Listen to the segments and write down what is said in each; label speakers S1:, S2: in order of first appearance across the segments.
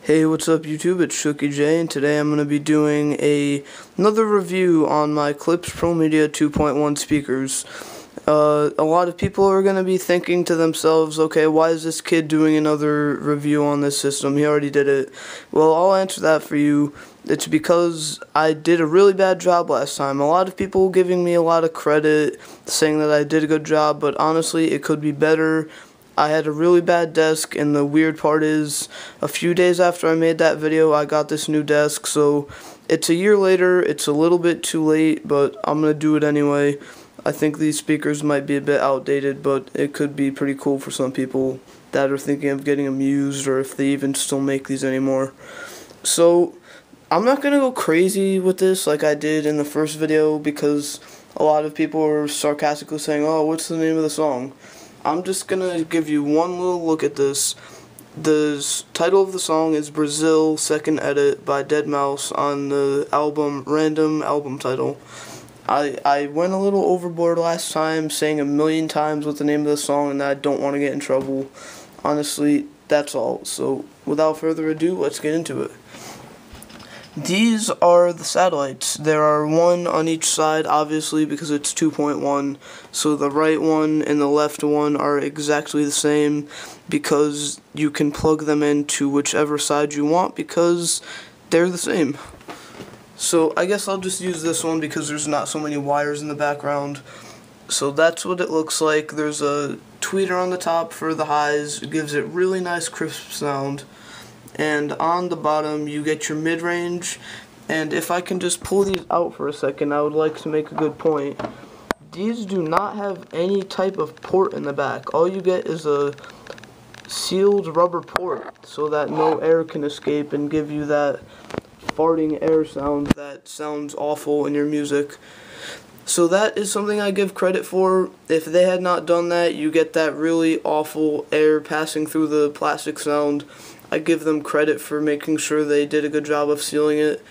S1: Hey, what's up YouTube? It's Shooky J, and today I'm going to be doing another review on my Klipsch Promedia 2.1 speakers. A lot of people are going to be thinking to themselves, okay, why is this kid doing another review on this system? He already did it. Well, I'll answer that for you. It's because I did a really bad job last time. A lot of people giving me a lot of credit, saying that I did a good job, but honestly, it could be better. I had a really bad desk, and the weird part is, a few days after I made that video, I got this new desk, so it's a year later. It's a little bit too late, but I'm going to do it anyway. I think these speakers might be a bit outdated, but it could be pretty cool for some people that are thinking of getting them used, or if they even still make these anymore. So, I'm not going to go crazy with this like I did in the first video, because a lot of people were sarcastically saying, oh, what's the name of the song? I'm just going to give you one little look at this. The title of the song is Brazil Second Edit by Deadmau5 on the album Random Album Title. I went a little overboard last time, saying a million times what the name of the song, and I don't want to get in trouble. Honestly, that's all. So, without further ado, let's get into it. These are the satellites. There are one on each side, obviously, because it's 2.1. So the right one and the left one are exactly the same, because you can plug them into whichever side you want, because they're the same. So I guess I'll just use this one because there's not so many wires in the background. So that's what it looks like. There's a tweeter on the top for the highs. It gives it really nice crisp sound. And on the bottom you get your mid-range, and if I can just pull these out for a second, I would like to make a good point. These do not have any type of port in the back. All you get is a sealed rubber port so that no air can escape and give you that farting air sound that sounds awful in your music. So that is something I give credit for. If they had not done that, you get that really awful air passing through the plastic sound. I give them credit for making sure they did a good job of sealing it.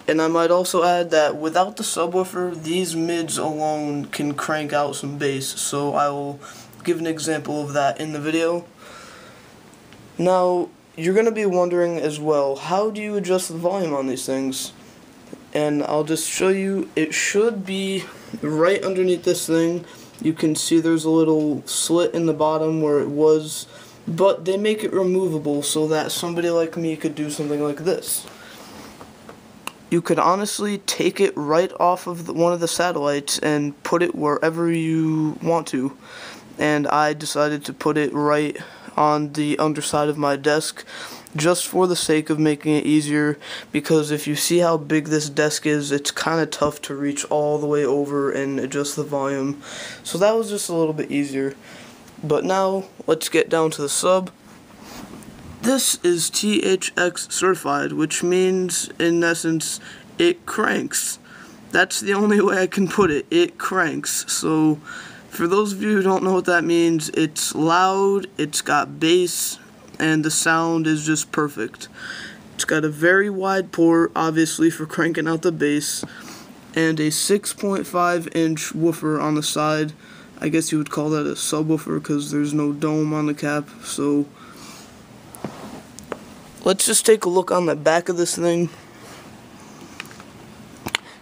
S1: And I might also add that without the subwoofer, these mids alone can crank out some bass, so I will give an example of that in the video. Now, you're going to be wondering as well, how do you adjust the volume on these things? And I'll just show you. It should be right underneath this thing. You can see there's a little slit in the bottom where it was, but they make it removable so that somebody like me could do something like this. You could honestly take it right off of one of the satellites and put it wherever you want to. And I decided to put it right on the underside of my desk, just for the sake of making it easier, because if you see how big this desk is, it's kind of tough to reach all the way over and adjust the volume. So that was just a little bit easier. But now, let's get down to the sub. This is THX certified, which means, in essence, it cranks. That's the only way I can put it. It cranks. So, for those of you who don't know what that means, it's loud, it's got bass, and the sound is just perfect. It's got a very wide port, obviously, for cranking out the bass, and a 6.5-inch woofer on the side. I guess you would call that a subwoofer because there's no dome on the cap. So let's just take a look on the back of this thing.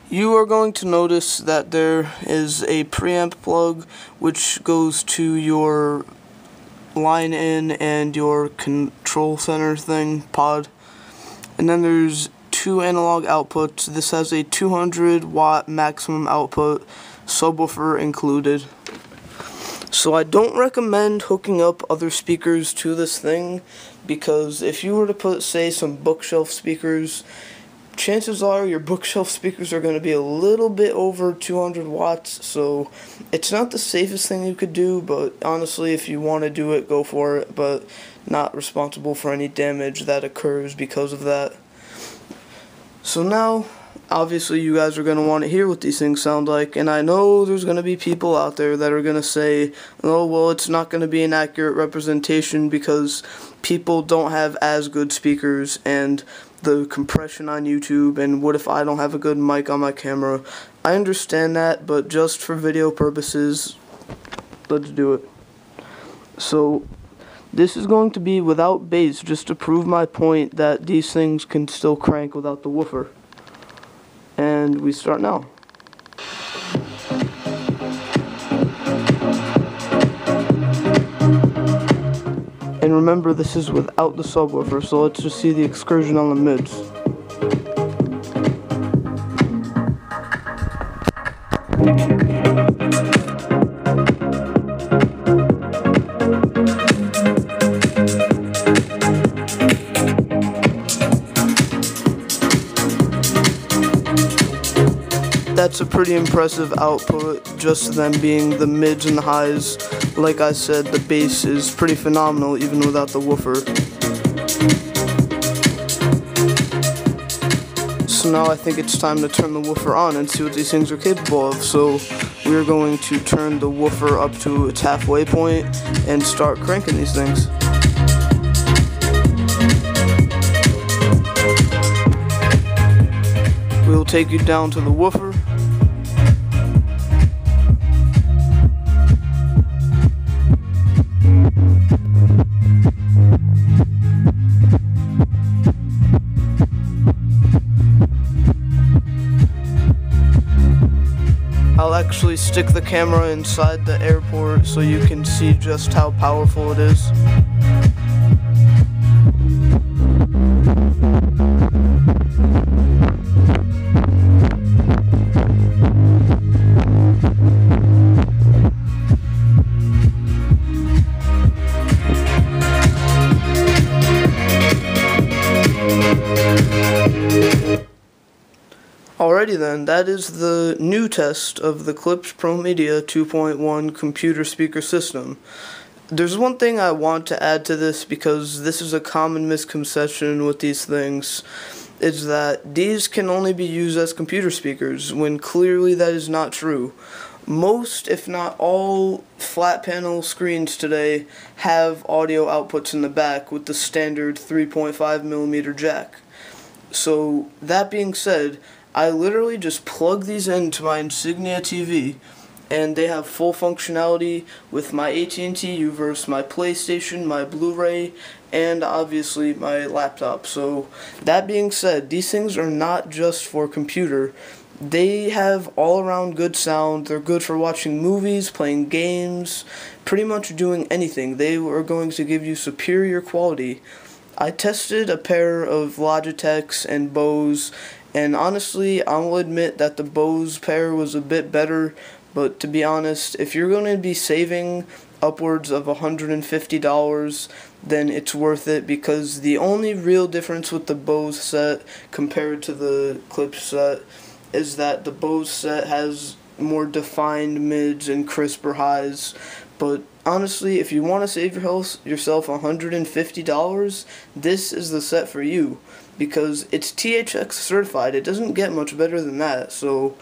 S1: You are going to notice that there is a preamp plug which goes to your line in and your control center thing, pod. And then there's two analog outputs. This has a 200 watt maximum output, subwoofer included. So I don't recommend hooking up other speakers to this thing, because if you were to put, say, some bookshelf speakers, chances are your bookshelf speakers are going to be a little bit over 200 watts, so it's not the safest thing you could do, but honestly, if you want to do it, go for it, but not responsible for any damage that occurs because of that. So now, obviously you guys are going to want to hear what these things sound like, and I know there's going to be people out there that are going to say, oh, well, it's not going to be an accurate representation because people don't have as good speakers and the compression on YouTube, and what if I don't have a good mic on my camera? I understand that, but just for video purposes, let's do it. So, This is going to be without bass, just to prove my point that these things can still crank without the woofer. And we start now. And remember, this is without the subwoofer, so let's just see the excursion on the mids. That's a pretty impressive output, just them being the mids and the highs. Like I said, the bass is pretty phenomenal even without the woofer. So now I think it's time to turn the woofer on and see what these things are capable of. So we're going to turn the woofer up to its halfway point and start cranking these things. We'll take you down to the woofer. I'll actually stick the camera inside the airport so you can see just how powerful it is. Alrighty then, that is the new test of the Klipsch Promedia 2.1 computer speaker system. There's one thing I want to add to this, because this is a common misconception with these things, is that these can only be used as computer speakers, when clearly that is not true. Most, if not all, flat panel screens today have audio outputs in the back with the standard 3.5mm jack. So, that being said, I literally just plug these into my Insignia TV, and they have full functionality with my AT&T Uverse, my PlayStation, my Blu-ray, and obviously my laptop. So, that being said, these things are not just for computer. They have all-around good sound. They're good for watching movies, playing games, pretty much doing anything. They are going to give you superior quality. I tested a pair of Logitechs and Bose, and honestly, I will admit that the Bose pair was a bit better, but to be honest, if you're going to be saving upwards of $150, then it's worth it, because the only real difference with the Bose set compared to the Klipsch set is that the Bose set has more defined mids and crisper highs. But honestly, if you want to save yourself $150, this is the set for you, because it's THX certified. It doesn't get much better than that. So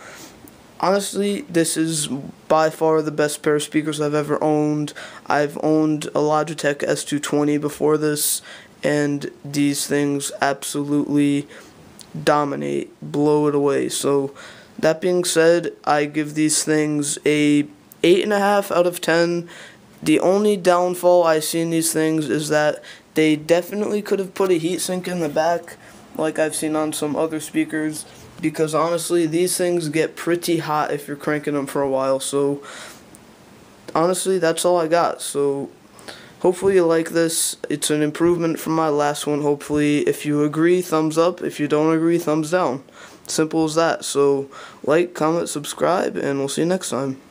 S1: honestly, this is by far the best pair of speakers I've ever owned. I've owned a Logitech S220 before this, and these things absolutely dominate, blow it away. So that being said, I give these things a 8.5 out of 10. The only downfall I see in these things is that they definitely could have put a heatsink in the back, like I've seen on some other speakers, because honestly, these things get pretty hot if you're cranking them for a while. So honestly, that's all I got. So hopefully you like this. It's an improvement from my last one, hopefully. If you agree, thumbs up. If you don't agree, thumbs down. Simple as that. So like, comment, subscribe, and we'll see you next time.